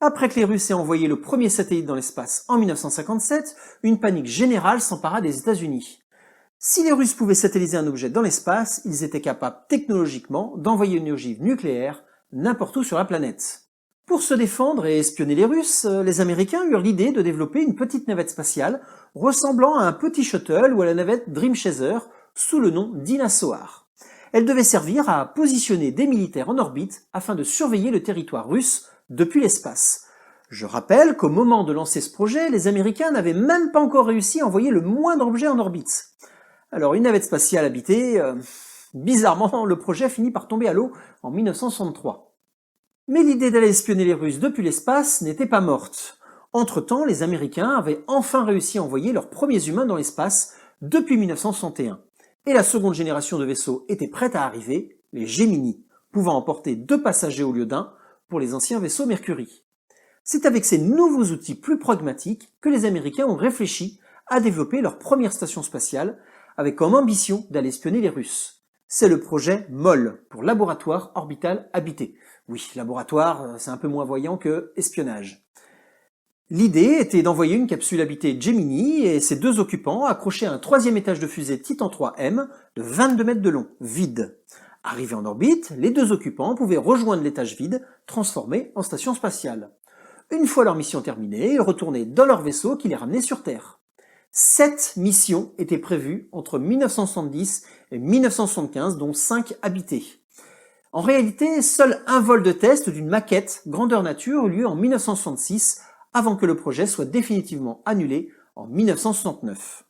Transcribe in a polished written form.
Après que les Russes aient envoyé le premier satellite dans l'espace en 1957, une panique générale s'empara des États-Unis. Si les Russes pouvaient satelliser un objet dans l'espace, ils étaient capables technologiquement d'envoyer une ogive nucléaire n'importe où sur la planète. Pour se défendre et espionner les Russes, les Américains eurent l'idée de développer une petite navette spatiale ressemblant à un petit shuttle ou à la navette Dream Chaser sous le nom d'Inasoar. Elle devait servir à positionner des militaires en orbite afin de surveiller le territoire russe depuis l'espace. Je rappelle qu'au moment de lancer ce projet, les Américains n'avaient même pas encore réussi à envoyer le moindre objet en orbite. Alors une navette spatiale habitée, bizarrement le projet finit par tomber à l'eau en 1963. Mais l'idée d'aller espionner les Russes depuis l'espace n'était pas morte. Entre-temps, les Américains avaient enfin réussi à envoyer leurs premiers humains dans l'espace depuis 1961. Et la seconde génération de vaisseaux était prête à arriver, les Gemini, pouvant emporter 2 passagers au lieu d'1 pour les anciens vaisseaux Mercury. C'est avec ces nouveaux outils plus pragmatiques que les Américains ont réfléchi à développer leur première station spatiale avec comme ambition d'aller espionner les Russes. C'est le projet MOL, pour Laboratoire Orbital Habité. Oui, laboratoire, c'est un peu moins voyant que espionnage. L'idée était d'envoyer une capsule habitée Gemini et ses 2 occupants accrochés à un 3e étage de fusée Titan 3M de 22 mètres de long, vide. Arrivés en orbite, les 2 occupants pouvaient rejoindre l'étage vide, transformé en station spatiale. Une fois leur mission terminée, ils retournaient dans leur vaisseau qui les ramenait sur Terre. 7 missions étaient prévues entre 1970 et 1975, dont 5 habitées. En réalité, seul un vol de test d'une maquette grandeur nature eut lieu en 1966, avant que le projet soit définitivement annulé en 1969.